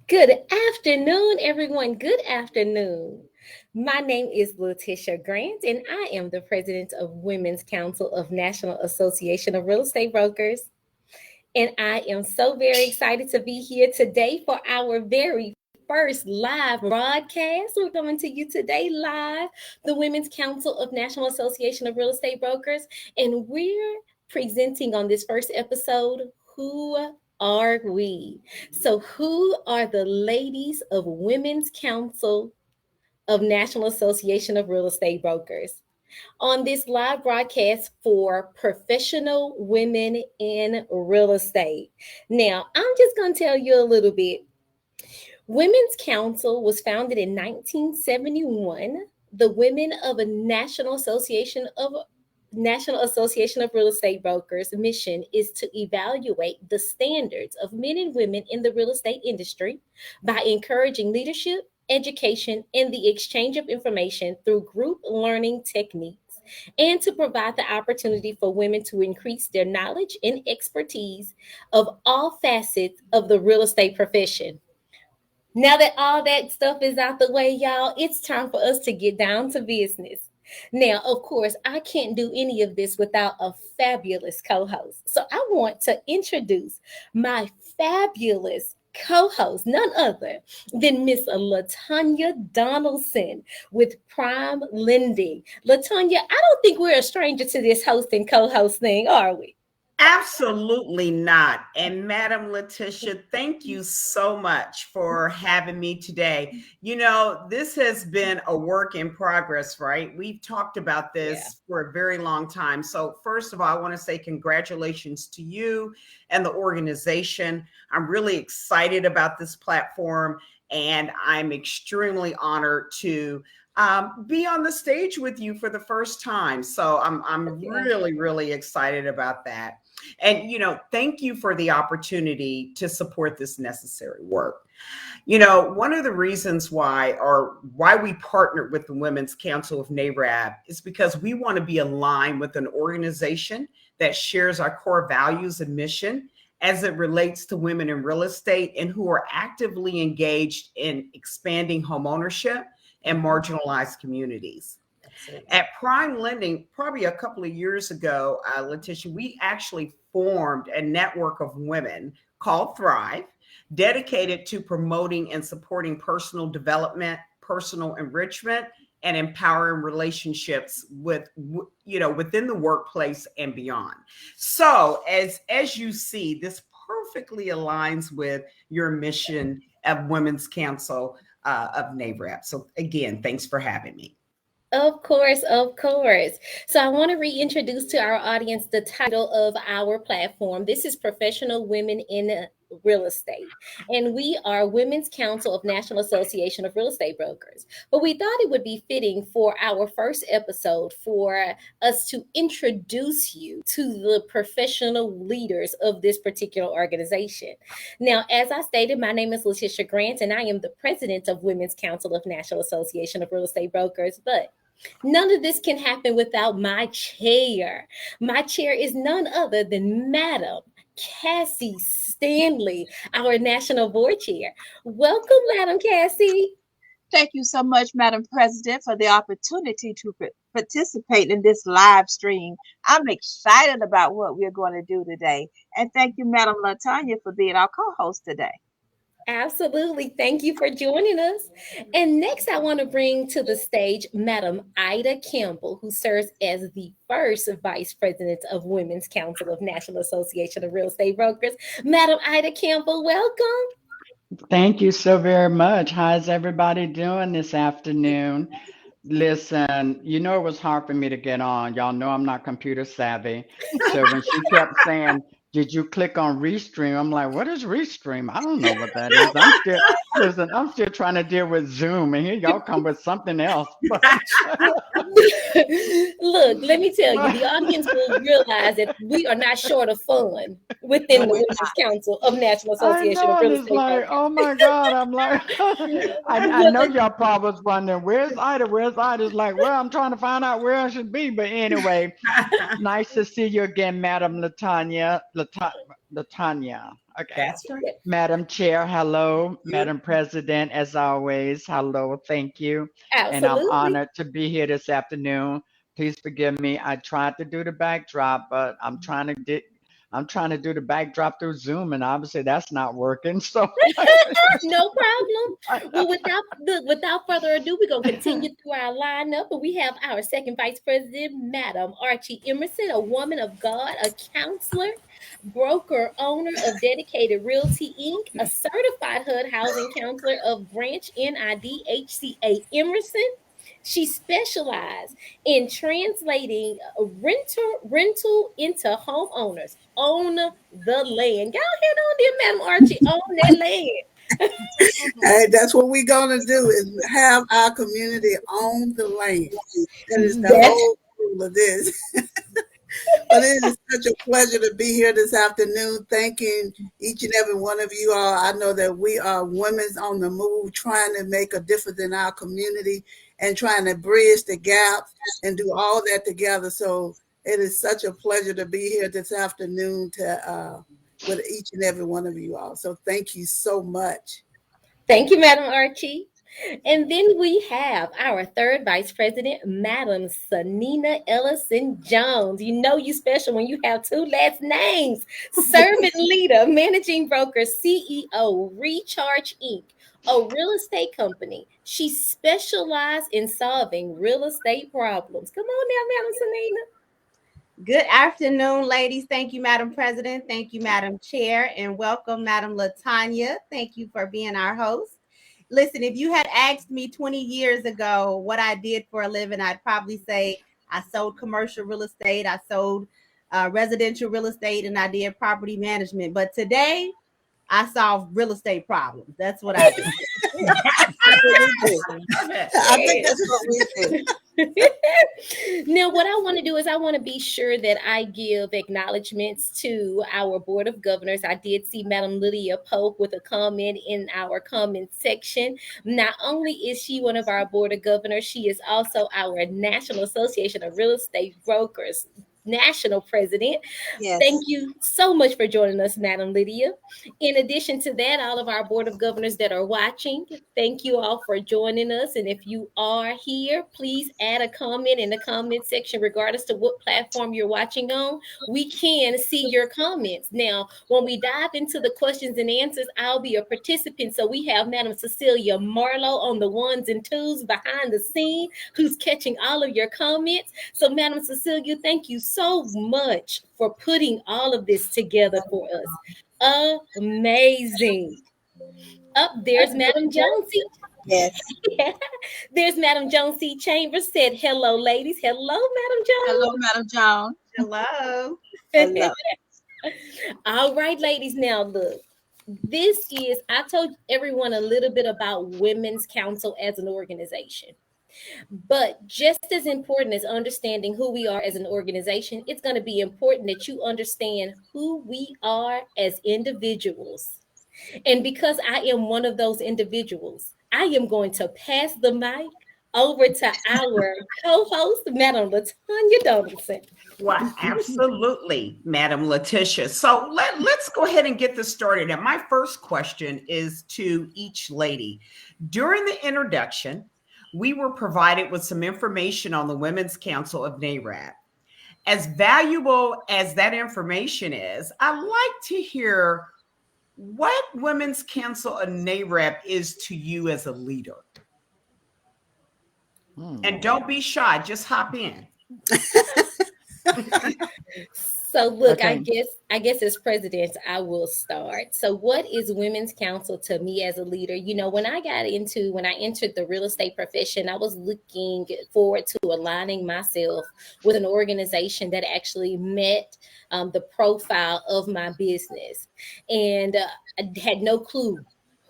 Good afternoon, everyone. Good afternoon. My name is Letitia Grant, and I am the president of Women's Council of National Association of Real Estate Brokers. And I am so very excited to be here today for our very first live broadcast. We're coming to you today live, the Women's Council of National Association of Real Estate Brokers, and we're presenting on this first episode who are we? So, who are the ladies of Women's Council of National Association of Real Estate Brokers? On this live broadcast for professional women in real estate. Now, I'm just going to tell you a little bit. Women's Council was founded in 1971. The Women of a National Association of Real Estate Brokers mission is to evaluate the standards of men and women in the real estate industry by encouraging leadership, education, and the exchange of information through group learning techniques, and to provide the opportunity for women to increase their knowledge and expertise of all facets of the real estate profession. Now that all that stuff is out the way, y'all, it's time for us to get down to business. Now, of course, I can't do any of this without a fabulous co host. So I want to introduce my fabulous co host, none other than Miss Latonia Donaldson with Prime Lending. Latonia, I don't think we're a stranger to this host and co host thing, are we? Absolutely not. And Madam Letitia, thank you so much for having me today. You know, this has been a work in progress, right? We've talked about this for a very long time. So first of all, I want to say congratulations to you and the organization. I'm really excited about this platform, and I'm extremely honored to be on the stage with you for the first time. So I'm really excited about that. And, you know, thank you for the opportunity to support this necessary work. You know, one of the reasons why we partnered with the Women's Council of NAREB is because we want to be aligned with an organization that shares our core values and mission as it relates to women in real estate and who are actively engaged in expanding homeownership and marginalized communities. Absolutely. At Prime Lending, probably a couple of years ago, Letitia, we actually formed a network of women called Thrive, dedicated to promoting and supporting personal development, personal enrichment, and empowering relationships within the workplace and beyond. So as you see, this perfectly aligns with your mission of Women's Council of NAREB. So again, thanks for having me. Of course, of course. So I want to reintroduce to our audience the title of our platform. This is Professional Women in Real Estate. And we are Women's Council of National Association of Real Estate Brokers. But we thought it would be fitting for our first episode for us to introduce you to the professional leaders of this particular organization. Now, as I stated, my name is Letitia Grant, and I am the president of Women's Council of National Association of Real Estate Brokers. But none of this can happen without my chair. My chair is none other than Madam Cassie Stanley, our National Board Chair. Welcome, Madam Cassie. Thank you so much, Madam President, for the opportunity to participate in this live stream. I'm excited about what we're going to do today. And thank you, Madam Latonia, for being our co-host today. Absolutely. Thank you for joining us. And next, I want to bring to the stage Madam Ida Campbell, who serves as the first Vice President of Women's Council of National Association of Real Estate Brokers. Madam Ida Campbell, welcome. Thank you so very much. How's everybody doing this afternoon? Listen, you know, it was hard for me to get on. Y'all know I'm not computer savvy. So when she kept saying, did you click on Restream? I'm like, what is Restream? I don't know what that is. I'm still trying to deal with Zoom, and here y'all come with something else. Look, let me tell you, the audience will realize that we are not short of fun within the Women's Council of National Association of Real Estate Brokers. Oh my God, I'm like, I know y'all probably was wondering, where's Ida? Where's Ida? It's like, well, I'm trying to find out where I should be. But anyway, nice to see you again, Madam Latonia. Latonia. Okay. That's right. Madam Chair, hello. Madam President, as always, hello. Thank you. And I'm Absolutely. honored to be here this afternoon. Please forgive me. I tried to do the backdrop, but I'm trying to do the backdrop through Zoom, and obviously that's not working. So No problem. Well, without further ado, we're gonna continue through our lineup, and we have our second vice president, Madam Archie Emerson, a woman of God, a counselor, broker, owner of Dedicated Realty Inc., a certified HUD housing counselor of Branch NIDHCA Emerson. She specialized in translating rental into homeowners on the land. Go ahead on there, Madam Archie, on that land. Hey, that's what we're gonna do is have our community own the land. That is the That's whole rule of this. But it is such a pleasure to be here this afternoon. Thanking each and every one of you all. I know that we are women's on the move, trying to make a difference in our community and trying to bridge the gap and do all that together. So it is such a pleasure to be here this afternoon to with each and every one of you all. So thank you so much. Thank you, Madam Archie. And then we have our third vice president, Madam Sanina Ellison Jones. You know you special when you have two last names. Servant leader, managing broker, CEO, Recharge Inc., a real estate company. She specialized in solving real estate problems. Come on now, Madam Sanina. Good afternoon, ladies. Thank you, Madam President. Thank you, Madam Chair, and welcome, Madam Latonia. Thank you for being our host. Listen, if you had asked me 20 years ago what I did for a living, I'd probably say I sold commercial real estate, I sold residential real estate, and I did property management. But today, I solve real estate problems. That's what I do. That's what we do. I think that's what we do. Now, what I want to do is I want to be sure that I give acknowledgments to our Board of Governors. I did see Madam Lydia Pope with a comment in our comment section. Not only is she one of our Board of Governors, she is also our National Association of Real Estate Brokers national president. Yes. Thank you so much for joining us, Madam Lydia. In addition to that, all of our Board of Governors that are watching, thank you all for joining us. And if you are here, please add a comment in the comment section, regardless to what platform you're watching on. We can see your comments. Now, when we dive into the questions and answers, I'll be a participant. So we have Madam Cecilia Marlowe on the ones and twos behind the scene, who's catching all of your comments. So, Madam Cecilia, thank you so much for putting all of this together for us. Amazing. Up there's Madam Jonesy. Yes. There's Madam Jonesy Chambers said, hello, ladies. Hello, Madam Jones. Hello, Madam Jones. Hello. Hello. All right, ladies. Now, look, I told everyone a little bit about Women's Council as an organization. But just as important as understanding who we are as an organization, it's going to be important that you understand who we are as individuals. And because I am one of those individuals, I am going to pass the mic over to our co-host, Madam Latonia Donaldson. Well, absolutely, Madam Letitia. So let's go ahead and get this started. And my first question is to each lady. During the introduction, we were provided with some information on the Women's Council of NAREB. As valuable as that information is, I'd like to hear what Women's Council of NAREB is to you as a leader. And don't be shy, just hop in. So look, Okay. I guess as president, I will start. So what is Women's Council to me as a leader? You know, when I entered the real estate profession, I was looking forward to aligning myself with an organization that actually met the profile of my business. And I had no clue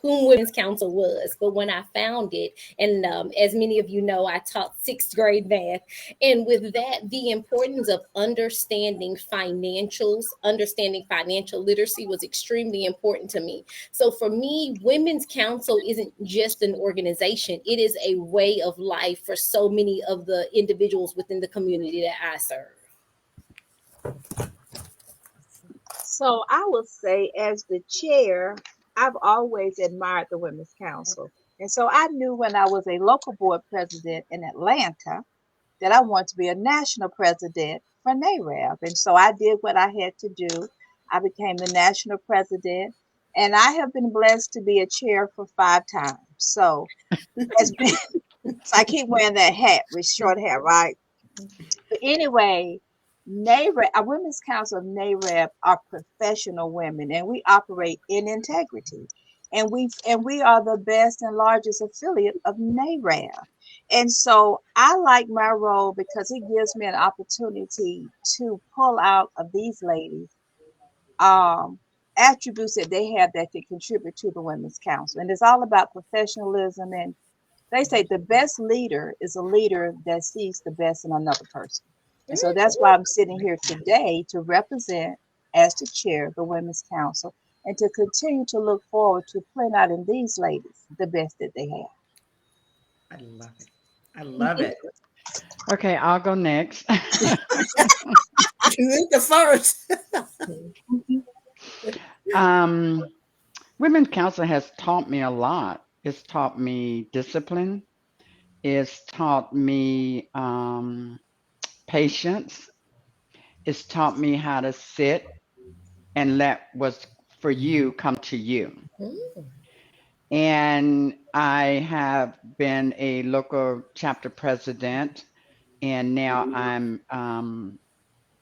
who Women's Council was. But when I found it, and as many of you know, I taught sixth grade math. And with that, the importance of understanding financials, understanding financial literacy was extremely important to me. So for me, Women's Council isn't just an organization. It is a way of life for so many of the individuals within the community that I serve. So I will say, as the chair, I've always admired the Women's Council. And so I knew when I was a local board president in Atlanta that I wanted to be a national president for NAREB. And so I did what I had to do. I became the national president, and I have been blessed to be a chair for 5 times. So it's been, so I keep wearing that hat with short hair, right? But anyway, NAREB, our Women's Council of NAREB are professional women, and we operate in integrity. And we are the best and largest affiliate of NAREB. And so I like my role because it gives me an opportunity to pull out of these ladies um, attributes that they have that can contribute to the Women's Council. And it's all about professionalism. And they say the best leader is a leader that sees the best in another person. And so that's why I'm sitting here today to represent, as the chair of the Women's Council, and to continue to look forward to putting out in these ladies the best that they have. I love it. I love it. Okay, I'll go next. You ain't the first. Women's Council has taught me a lot. It's taught me discipline. It's taught me patience. It's taught me how to sit and let what's for you come to you. And I have been a local chapter president, and now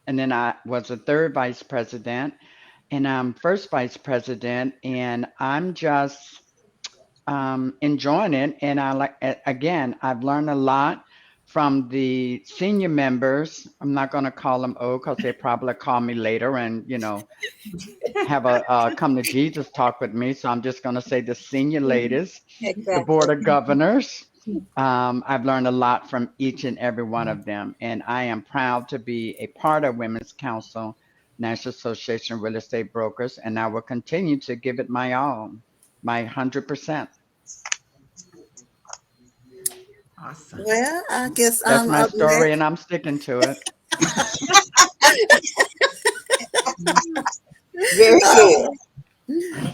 and then I was a third vice president, and I'm first vice president, and I'm just enjoying it. And I like, again, I've learned a lot from the senior members. I'm not going to call them old because they probably call me later and, have a come to Jesus talk with me. So I'm just going to say the senior ladies, the board of governors. I've learned a lot from each and every one of them. And I am proud to be a part of Women's Council, National Association of Real Estate Brokers. And I will continue to give it my all, my 100%. Awesome. Well, I guess That's I'm my up story, next. and I'm sticking to it. Very good.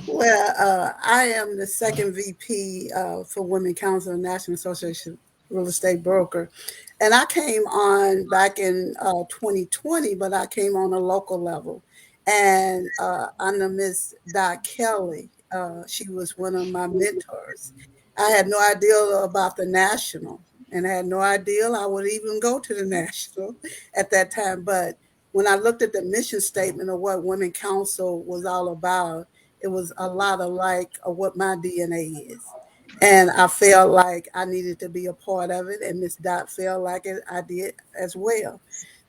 Well, I am the second VP for Women Council National Association Real Estate Broker. And I came on back in 2020, but I came on a local level. And under Miss Dot Kelly, she was one of my mentors. I had no idea about the national, and I had no idea I would even go to the national at that time. But when I looked at the mission statement of what Women Council was all about, it was a lot of like what my DNA is. And I felt like I needed to be a part of it. And Miss Dot felt like it, I did as well.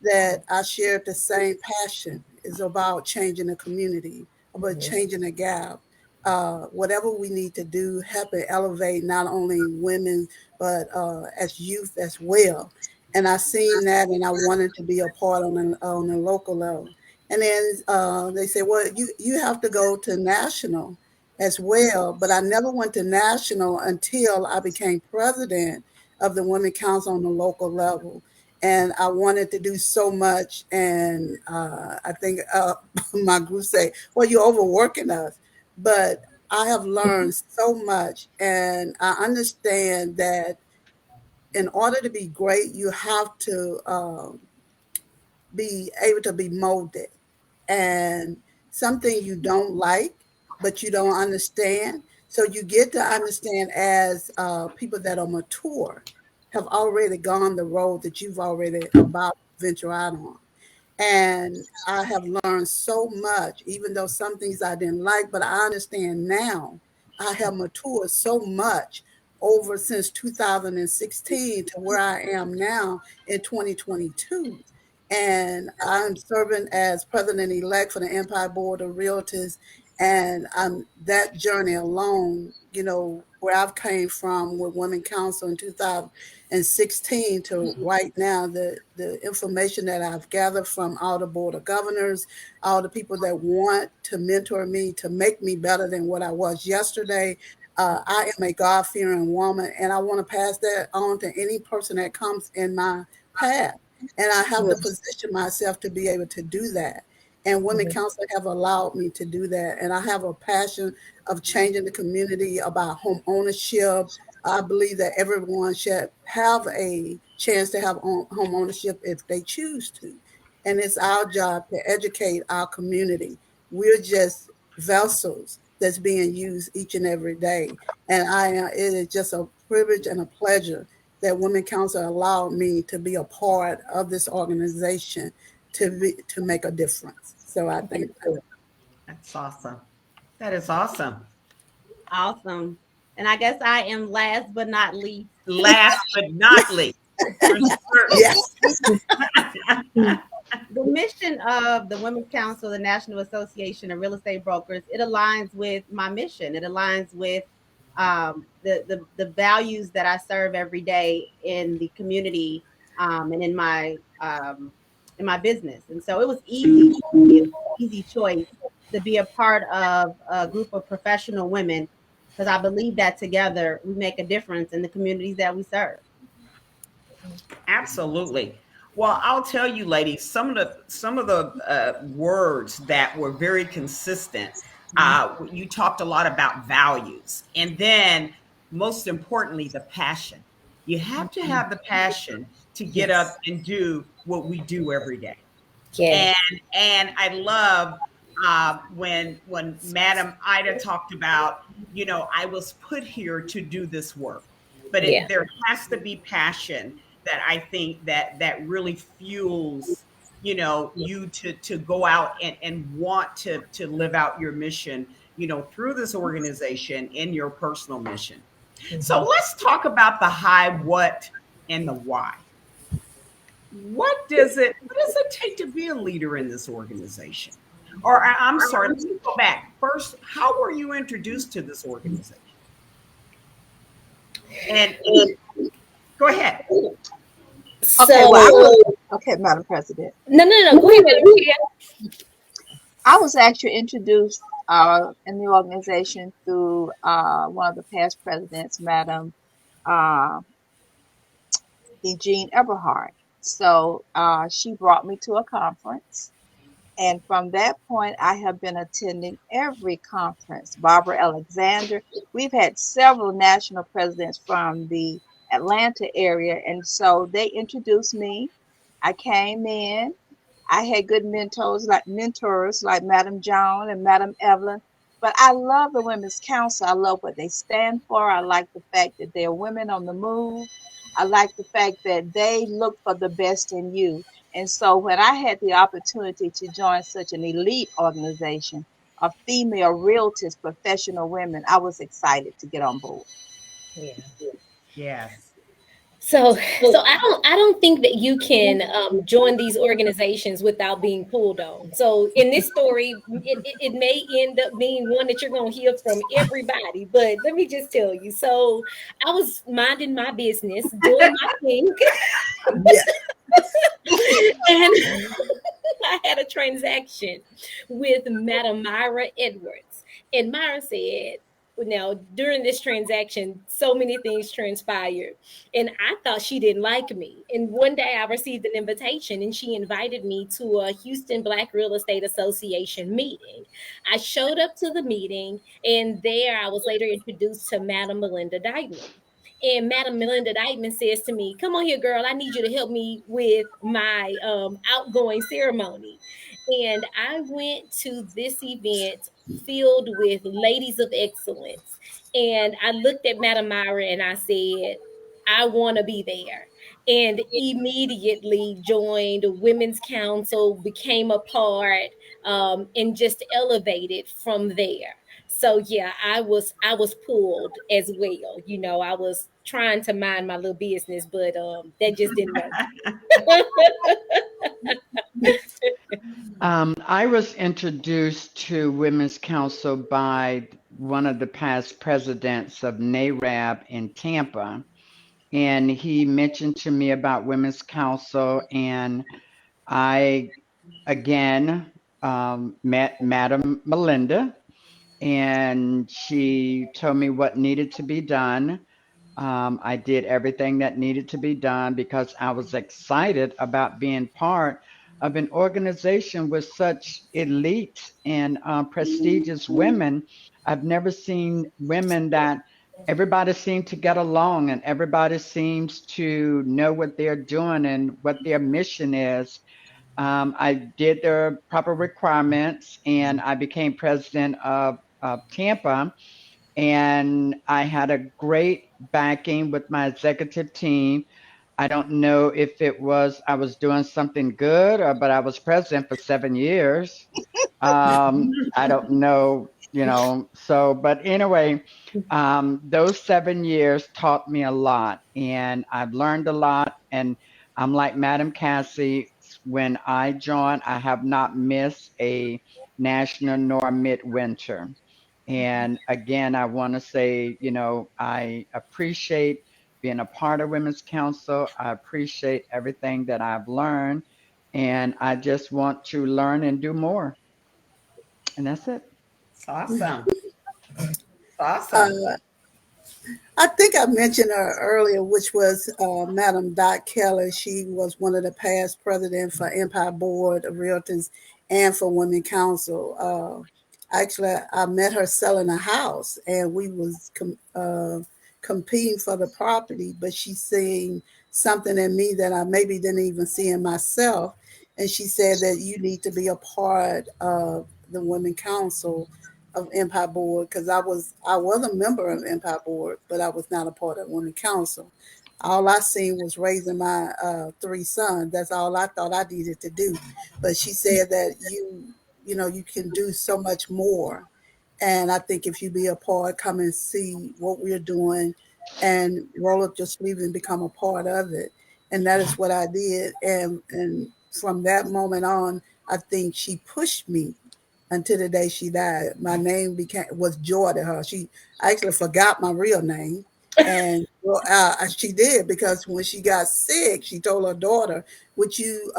That I shared the same passion. It's about changing the community, about changing the gap. Whatever we need to do, help and elevate not only women, but as youth as well. And I seen that, and I wanted to be a part on a local level. And then they say, well, you have to go to national as well. But I never went to national until I became president of the Women Council on the local level. And I wanted to do so much. And I think my group say, well, you're overworking us. But I have learned so much. And I understand that in order to be great, you have to be able to be molded. And something you don't like, but you don't understand. So you get to understand as people that are mature have already gone the road that you've already about to venture out on. And I have learned so much, even though some things I didn't like, but I understand now. I have matured so much over since 2016 to where I am now in 2022. And I'm serving as president-elect for the Empire Board of Realtors. And that journey alone, where I've came from with Women Council in 2016 to right now, the information that I've gathered from all the Board of Governors, all the people that want to mentor me to make me better than what I was yesterday. I am a God-fearing woman, and I want to pass that on to any person that comes in my path. And I have to position myself to be able to do that. And Women Council have allowed me to do that. And I have a passion of changing the community about home ownership. I believe that everyone should have a chance to have home ownership if they choose to. And it's our job to educate our community. We're just vessels that's being used each and every day. And it is just a privilege and a pleasure that Women Council allowed me to be a part of this organization to make a difference. So I think That's awesome. That is awesome. Awesome. And I guess I am last but not least. Last but not least, for certain. yes, The mission of the Women's Council, the National Association of Real Estate Brokers, it aligns with my mission. It aligns with the values that I serve every day in the community and in my business. And so it was easy choice to be a part of a group of professional women, because I believe that together we make a difference in the communities that we serve. Absolutely. Well, I'll tell you, ladies, some of the words that were very consistent. You talked a lot about values, and then most importantly, the passion. You have to have the passion to get up and do what we do every day. Yeah. And I love when Madam Ida talked about, I was put here to do this work, but there has to be passion that I think that really fuels, you to go out and want to live out your mission, through this organization in your personal mission. So let's talk about the how, what, and the why. What does it take to be a leader in this organization? Or I'm sorry, let's go back. First, how were you introduced to this organization? And go ahead. So, okay, Madam President. No. Go ahead, Madam Chair. I was actually introduced in the organization through one of the past presidents, Madam Eugene Eberhard. So she brought me to a conference. And from that point, I have been attending every conference. Barbara Alexander, we've had several national presidents from the Atlanta area. And so they introduced me. I came in. I had good mentors like Madam Joan and Madam Evelyn. But I love the Women's Council. I love what they stand for. I like the fact that they're women on the move. I like the fact that they look for the best in you. And so when I had the opportunity to join such an elite organization of female realtors, professional women, I was excited to get on board. Yeah. Yes. So I don't think that you can join these organizations without being pulled on. So in this story, it may end up being one that you're going to hear from everybody. But let me just tell you. So I was minding my business, doing my thing. And I had a transaction with Madam Myra Edwards. And Myra said, now, during this transaction, so many things transpired. And I thought she didn't like me. And one day I received an invitation and she invited me to a Houston Black Real Estate Association meeting. I showed up to the meeting, and there I was later introduced to Madam Melinda Dykeman. And Madam Melinda Dykeman says to me, "Come on here, girl. I need you to help me with my outgoing ceremony." And I went to this event filled with ladies of excellence. And I looked at Madam Myra and I said, I want to be there. And immediately joined Women's Council, became a part, and just elevated from there. So yeah, I was pulled as well. I was trying to mind my little business, but that just didn't work. I was introduced to Women's Council by one of the past presidents of NAREB in Tampa, and he mentioned to me about Women's Council, and I again met Madam Melinda, and she told me what needed to be done. I did everything that needed to be done because I was excited about being part of an organization with such elite and prestigious women. I've never seen women that everybody seems to get along and everybody seems to know what they're doing and what their mission is. I did the proper requirements and I became president of Tampa. And I had a great backing with my executive team. I don't know if it was I was doing something good or but I was president for 7 years. I don't know, so but anyway, those 7 years taught me a lot and I've learned a lot. And I'm like Madam Cassie, when I joined, I have not missed a national nor midwinter. And again, I want to say, I appreciate being a part of Women's Council. I appreciate everything that I've learned, and I just want to learn and do more. And that's it. It's awesome. It's awesome. I think I mentioned her earlier, which was Madam Dot Keller. She was one of the past president for Empire Board of Realtors and for Women Council. Actually, I met her selling a house, and we was competing for the property. But she seen something in me that I maybe didn't even see in myself, and she said that you need to be a part of the Women Council of Empire Board, because I was a member of Empire Board, but I was not a part of Women Council. All I seen was raising my 3 sons. That's all I thought I needed to do. But she said that you can do so much more. And I think if you be a part, come and see what we're doing and roll up your sleeve and become a part of it. And that is what I did. And from that moment on, I think she pushed me until the day she died. My name was Joy to her. She actually forgot my real name, and she did, because when she got sick, she told her daughter, "Would you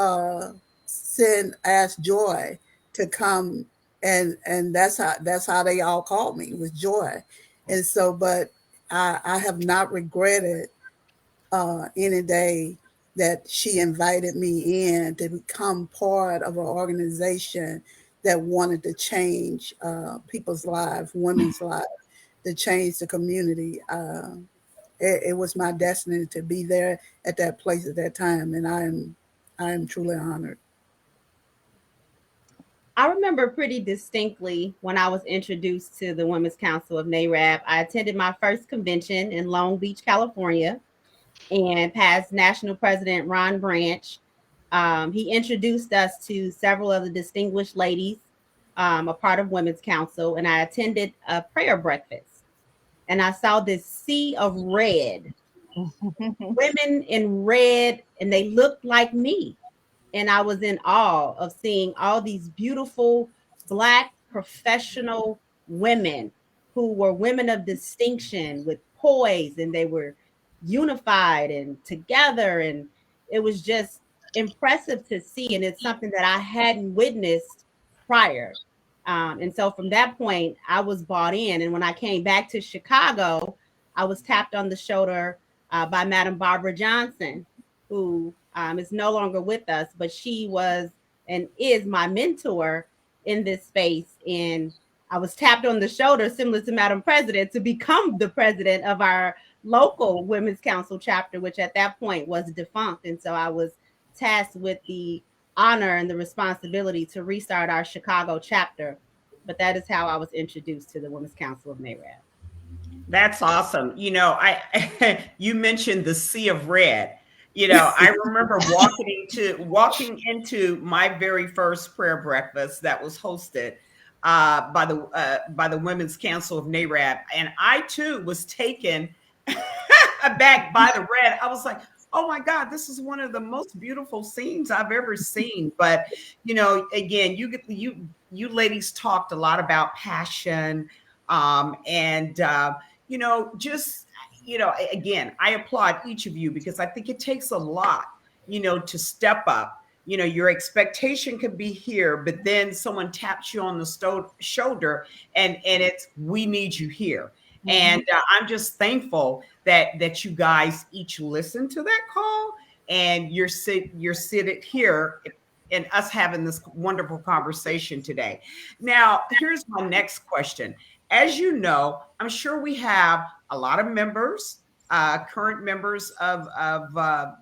ask Joy to come?" And that's how they all called me, was Joy. And so, but I have not regretted any day that she invited me in to become part of an organization that wanted to change people's lives, women's lives, to change the community. It was my destiny to be there at that place at that time, and I am truly honored. I remember pretty distinctly when I was introduced to the Women's Council of NAREB. I attended my first convention in Long Beach, California, and past National President Ron Branch. He introduced us to several of the distinguished ladies, a part of Women's Council, and I attended a prayer breakfast. And I saw this sea of red, women in red, and they looked like me. And I was in awe of seeing all these beautiful Black professional women who were women of distinction with poise, and they were unified and together. And it was just impressive to see. And it's something that I hadn't witnessed prior. And so from that point, I was bought in. And when I came back to Chicago, I was tapped on the shoulder by Madam Barbara Johnson, who is no longer with us, but she was and is my mentor in this space. And I was tapped on the shoulder, similar to Madam President, to become the president of our local Women's Council chapter, which at that point was defunct. And so I was tasked with the honor and the responsibility to restart our Chicago chapter. But that is how I was introduced to the Women's Council of NAREB. That's awesome. You mentioned the sea of red. I remember walking into my very first prayer breakfast that was hosted by the Women's Council of NAREB, and I too was taken aback by the red. I was like, oh my God, this is one of the most beautiful scenes I've ever seen. But again, you ladies talked a lot about passion, and just again, I applaud each of you, because I think it takes a lot, to step up. Your expectation could be here, but then someone taps you on the shoulder, and it's, we need you here. Mm-hmm. And I'm just thankful that you guys each listened to that call, and you're seated here in us having this wonderful conversation today. Now, here's my next question. As you know, I'm sure we have a lot of members, current members of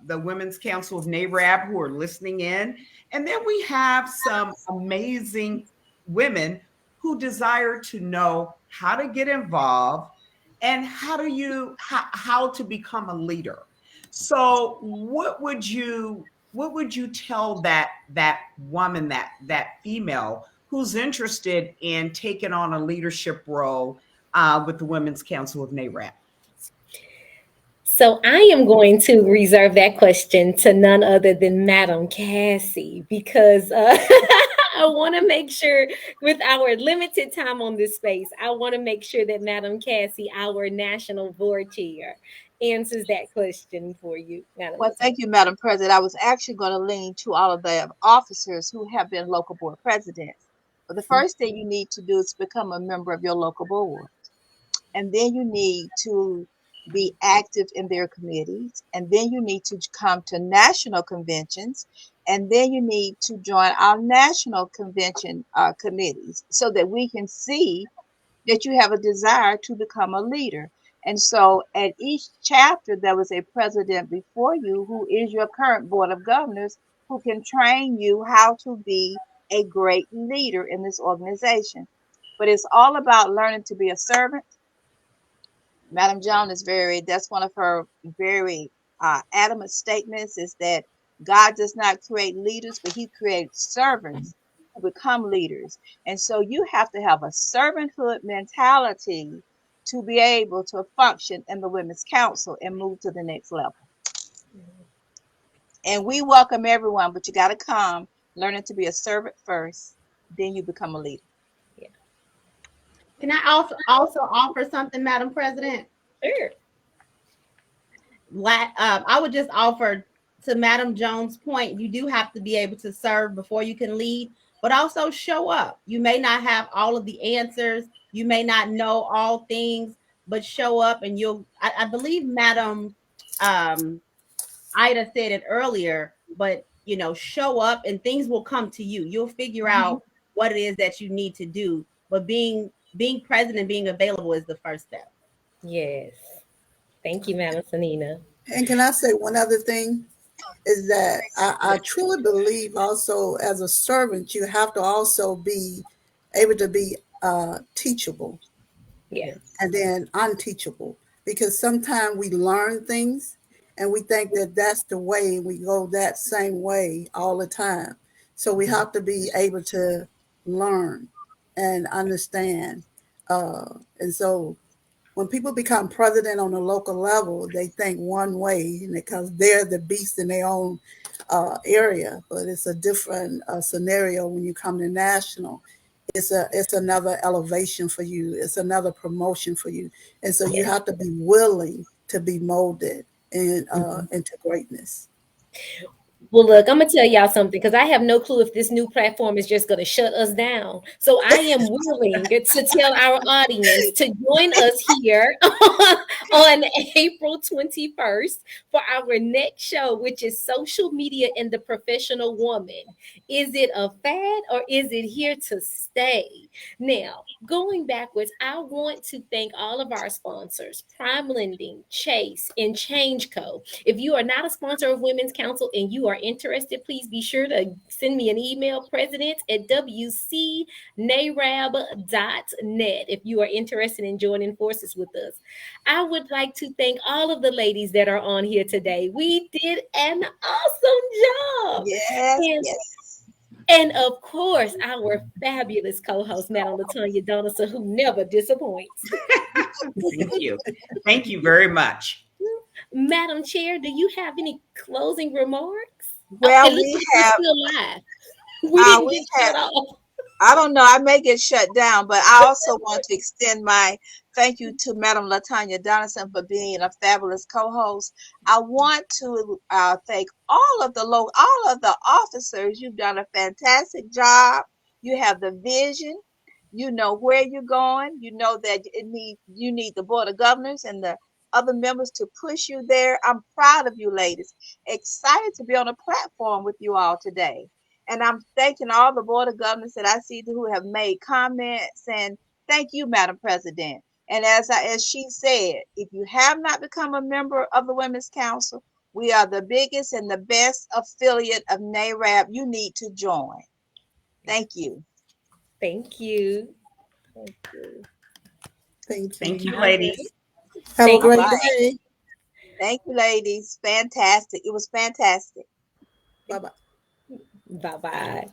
the Women's Council of NAREB who are listening in. And then we have some amazing women who desire to know how to get involved and how to become a leader. So what would you tell that woman, that female who's interested in taking on a leadership role with the Women's Council of NAREB? So I am going to reserve that question to none other than Madam Cassie because I want to make sure, with our limited time on this space, I want to make sure that Madam Cassie, our national board chair, answers that question for you, Madam. Well, thank you, Madam President. I was actually going to lean to all of the officers who have been local board presidents. But the first thing you need to do is become a member of your local board. And then you need to be active in their committees. And then you need to come to national conventions. And then you need to join our national convention committees so that we can see that you have a desire to become a leader. And so at each chapter, there was a president before you who is your current board of governors who can train you how to be a great leader in this organization. But it's all about learning to be a servant. Madam Joan that's one of her very adamant statements is that God does not create leaders, but he creates servants who become leaders. And so you have to have a servanthood mentality to be able to function in the Women's Council and move to the next level. And we welcome everyone, but you got to come learning to be a servant first, then you become a leader. Can I also offer something, Madam President? Sure. I would just offer, to Madam Jones' point, you do have to be able to serve before you can lead, but also show up. You may not have all of the answers. You may not know all things, but show up and I believe Madam Ida said it earlier, but show up and things will come to you. You'll figure out what it is that you need to do, but being present and being available is the first step. Yes. Thank you, Madam Sanina. And can I say one other thing? Is that I truly believe also as a servant, you have to also be able to be teachable. Yes. And then unteachable. Because sometimes we learn things and we think that that's the way, we go that same way all the time. So we have to be able to learn and understand. And so when people become president on a local level, they think one way because they're the beast in their own area. But it's a different scenario when you come to national. It's another elevation for you. It's another promotion for you. And so you have to be willing to be molded into greatness. Well, look, I'm going to tell y'all something because I have no clue if this new platform is just going to shut us down. So I am willing to tell our audience to join us here on April 21st for our next show, which is Social Media and the Professional Woman. Is it a fad or is it here to stay? Now, going backwards, I want to thank all of our sponsors, Prime Lending, Chase, and Change Co. If you are not a sponsor of Women's Council and you are interested, please be sure to send me an email, president@wcnareb.net, if you are interested in joining forces with us. I would like to thank all of the ladies that are on here today. We did an awesome job. Yes. And of course, our fabulous co-host, Madam Latonia Donaldson, who never disappoints. Thank you. Thank you very much. Madam Chair, do you have any closing remarks? Well, we have still live. We didn't get shut off. I don't know. I may get shut down, but I also want to extend my thank you to Madam Latonia Donaldson for being a fabulous co-host. I want to thank all of the officers. You've done a fantastic job. You have the vision. You know where you're going. You know that you need the Board of Governors and the other members to push you there. I'm proud of you, ladies. Excited to be on a platform with you all today. And I'm thanking all the Board of Governors that I see who have made comments. And thank you, Madam President. And as she said, if you have not become a member of the Women's Council, we are the biggest and the best affiliate of NAREB. You need to join. Thank you. Thank you. Thank you. Thank you. Thank you, All right. ladies. Have a Thank great you. day. Thank you, ladies. Fantastic. It was fantastic. Bye bye. Bye bye.